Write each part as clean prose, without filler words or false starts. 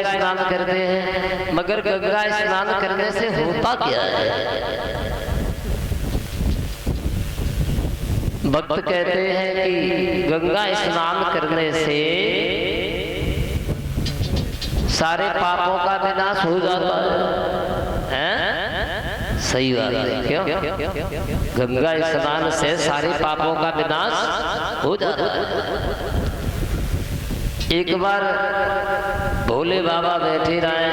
स्नान करते हैं, मगर गंगा स्नान करने से होता क्या है? भक्त कहते हैं कि गंगा स्नान करने से सारे पापों का विनाश हो जाता है। सही बात है, क्यों? गंगा स्नान से सारे पापों का विनाश हो जाता है। एक बार भोले बाबा बैठे रहे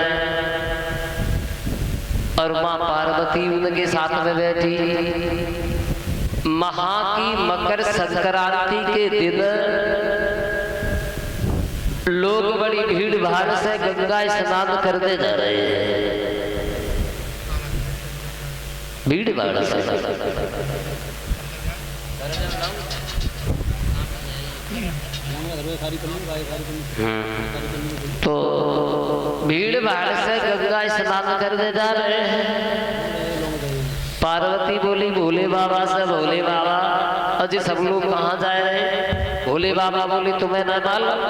और माँ पार्वती उनके साथ में बैठी। महा की मकर संक्रांति के दिन लोग बड़ी भीड़ भाड़ से गंगा स्नान करने जा रहे हैं। भीड़ भाड़ से तो भीड़ भाड़ से गंगा स्नान करने जा रहे हैं। पार्वती बोली भोले बाबा से, भोले बाबा अजी सब लोग कहाँ जा रहे हैं? भोले बाबा बोले तुम्हें न मालूम?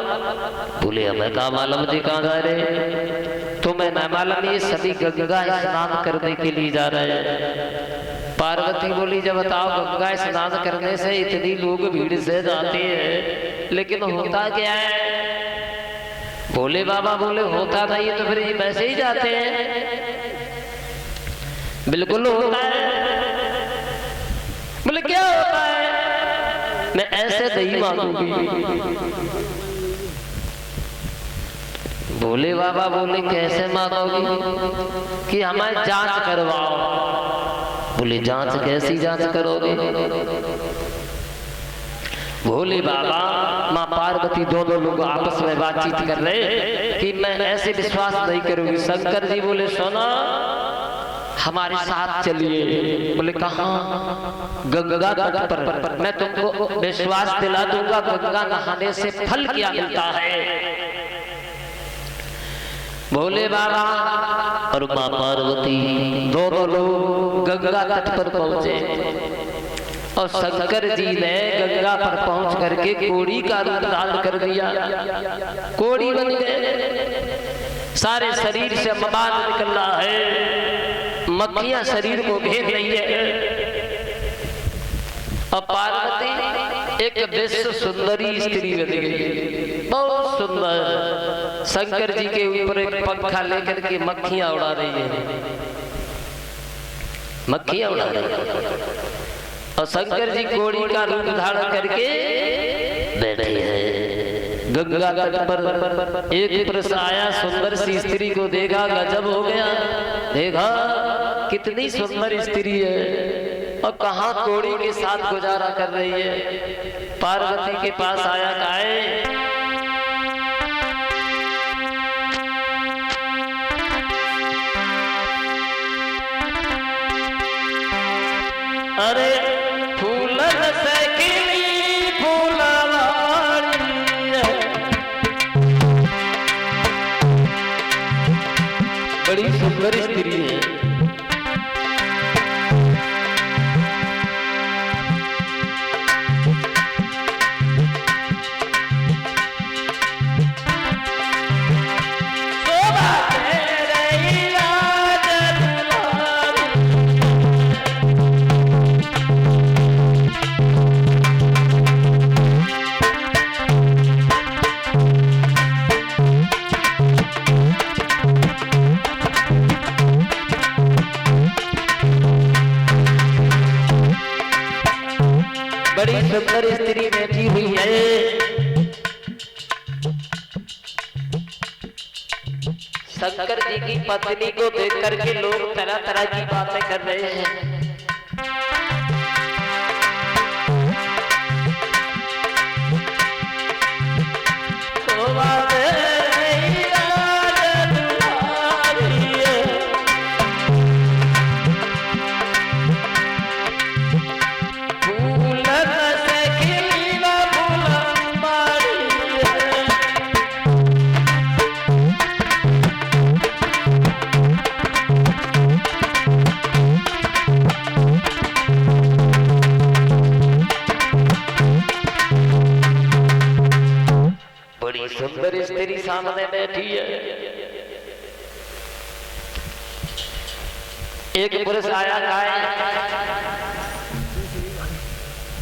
बोले हमें कहाँ मालूम जी कहाँ जा रहे? तुम्हें न मालूम? ये सभी गंगा स्नान करने के लिए जा रहे हैं। पार्वती बोली जब बताओ गंगा स्नान करने से इतनी लोग भीड़ से जाते हैं, लेकिन होता क्या है? भोले बाबा बोले होता नहीं तो फिर वैसे ही जाते हैं। बिल्कुल होता है। बोले क्या होता है? मैं ऐसे नहीं मानूंगी। भोले बाबा बोले कैसे मानोगी? कि हमारी जांच करवाओ। बोले जांच कैसी जांच करोगे? भोले बाबा माँ पार्वती दोनों लोग आपस में बातचीत कर रहे कि मैं ऐसे विश्वास नहीं करूंगी। शंकर जी बोले सुनो हमारे साथ चलिए। बोले कहाँ? गंगा तट पर। मैं तुमको विश्वास दिला दूंगा गंगा नहाने से फल क्या मिलता है। भोले बाबा और माँ पार्वती दोनों लोग गंगा तट पर पहुंचे और शंकर जी ने गंगा पर पहुंच करके कोड़ी का रूप धारण कर दिया। कोड़ी बन गए। सारे शरीर से मबाद निकल रहा है, मक्खियां शरीर को घेर रही है। और पार्वती एक विश्व सुंदरी स्त्री बन गई, बहुत सुंदर। शंकर जी के ऊपर एक पंखा लेकर के मक्खियां उड़ा रही है, मक्खियां उड़ा रही है। और शंकर जी कोड़ी का रूप धारण करके बैठे हैं गंगा तट पर। एक पुरुष आया, सुंदर सी स्त्री को देखा, गजब हो गया। देखा कितनी सुंदर स्त्री है और कहाँ कोड़ी के साथ गुजारा कर रही है। पार्वती के पास आया, कहा अरे फूलन से खिली फूलवारी है, बड़ी सुंदर स्त्री है। बड़ी सुंदर स्त्री बैठी हुई है। शंकर जी की पत्नी को देख करके लोग तरह तरह की बातें कर रहे हैं। एक पुरुष आया काय,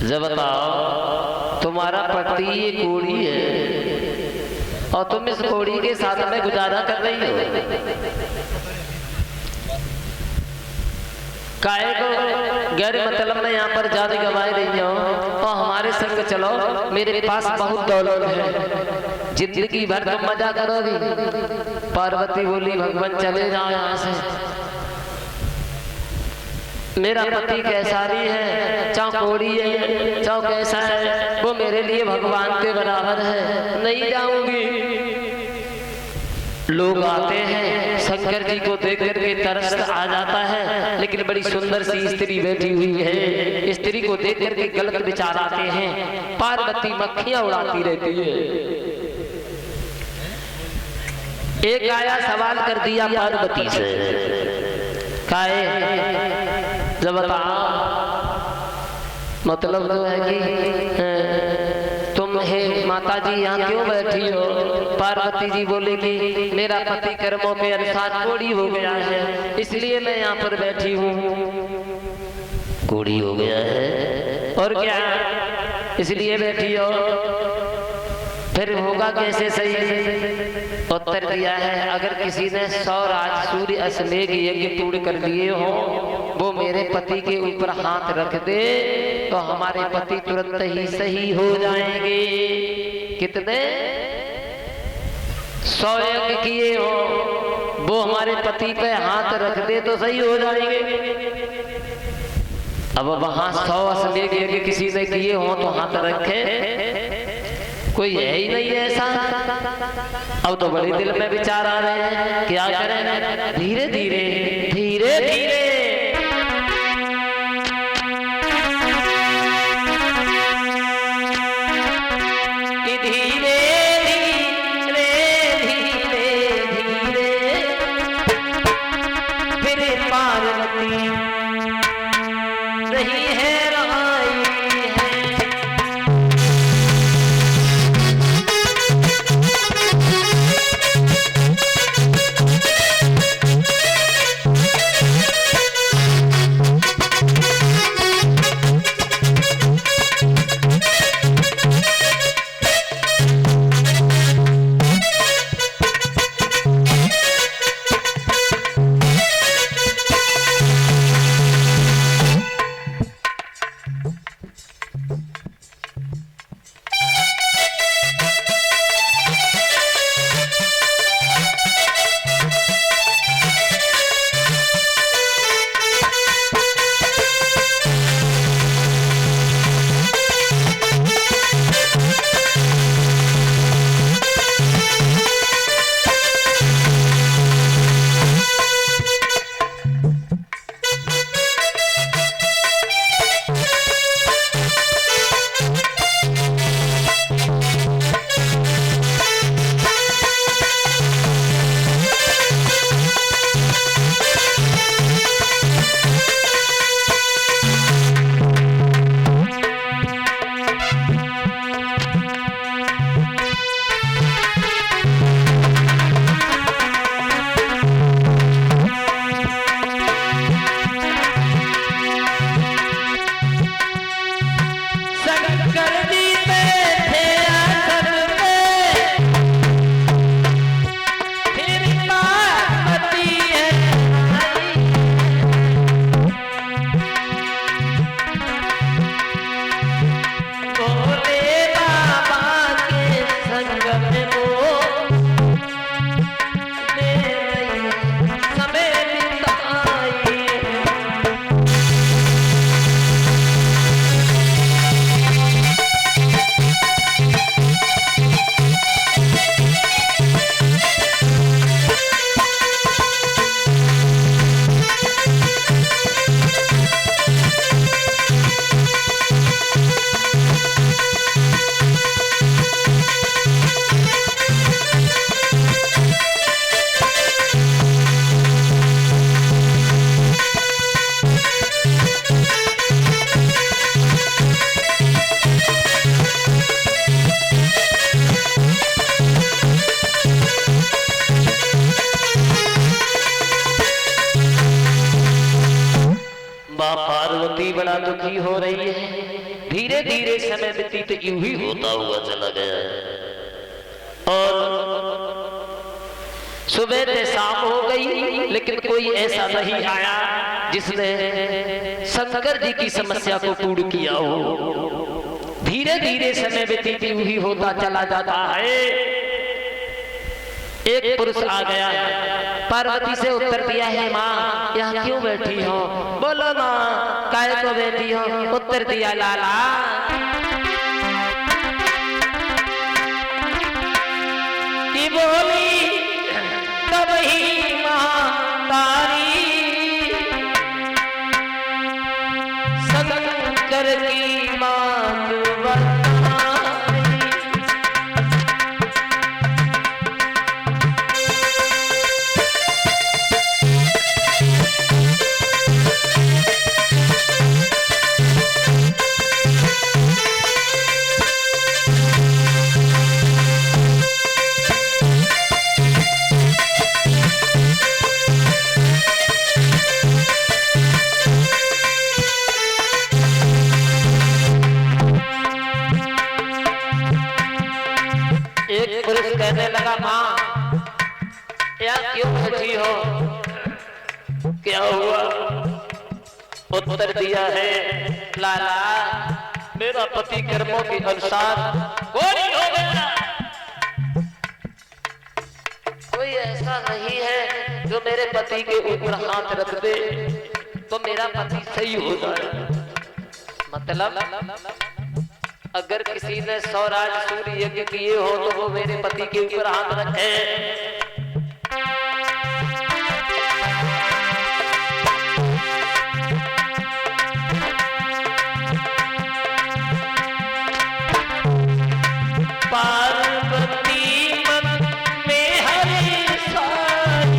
जब बताओ तुम्हारा पति ये कोड़ी है और तुम इस कोड़ी के साथ में गुजारा कर रही हो, काहे को गैर मतलब में यहाँ पर जान गंवाई रही हो और हमारे संग चलो, मेरे पास बहुत दौलत है, जिंदगी भर तुम मजा करोगी। पार्वती बोली भगवान चले जाओ यहाँ से, मेरा पति कैसारी है, चाहे कोड़ी है, चाहे कैसा है, वो मेरे लिए भगवान के बराबर है, नहीं जाऊंगी। लोग आते हैं, शंकर जी को देख करके तरस आ जाता है, लेकिन बड़ी सुंदर सी स्त्री बैठी हुई है, स्त्री को देख करके गलत विचार आते हैं। पार्वती मक्खियां उड़ाती रहती है। एक आया सवाल कर दिया पार्वती से, काहे जब बताओ मतलब तो है कि तुम हे माता जी यहाँ क्यों बैठी हो। पार्वती जी बोले कि मेरा पति कर्मों के अनुसार कोड़ी हो गया है, इसलिए मैं यहाँ पर बैठी हूँ। कोड़ी हो गया है और क्या, इसलिए बैठी हो, फिर होगा कैसे सही। उत्तर दिया है, अगर किसी ने 100 राज सूर्य अश्वमेघ यज्ञ पूर्ण कर लिए हो, वो मेरे पति के ऊपर हाथ रख दे तो हमारे पति तुरंत ही सही हो जाएंगे। कितने 100 यज्ञ किए हो, वो हमारे पति पे हाथ रख दे तो सही हो जाएंगे। अब वहां 100 अश्वमेघ यज्ञ किसी ने किए हो तो हाथ रखे, कोई है ही नहीं ऐसा। अब तो बड़े दिल में विचार आ रहे हैं, क्या करें। धीरे धीरे धीरे धीरे दुखी हो रही है। धीरे धीरे समय व्यतीत यूं ही होता हुआ चला गया और सुबह से शाम हो गई, लेकिन कोई ऐसा नहीं आया जिसने शंकर जी की समस्या को पूर्ण किया हो। धीरे धीरे समय व्यतीत यूं ही होता चला जाता है। एक पुरुष आ गया, पार्वती से उत्तर दिया है, माँ यहाँ क्यों बैठी हो? बोलो माँ काहे को बैठी हो? उत्तर दिया, लाला की बोली तब ही महातारी शंकर की मात कहने लगा, माँ यार क्यों बैठी हो? क्या हुआ? उत्तर दिया है, लाला मेरा पति कर्मों के अनुसार गोरी हो गया। कोई ऐसा नहीं है जो मेरे पति के ऊपर हाथ रख दे तो मेरा पति सही हो जाए। मतलब अगर किसी ने 100 राज सूर्य यज्ञ किए हो तो वो मेरे पति के ऊपर हाथ रखे। पार्वती मन में हरि साई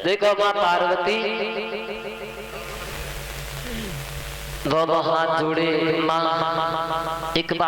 देखो माँ पार्वती दोनों हाथ जोड़े, माँ एक बात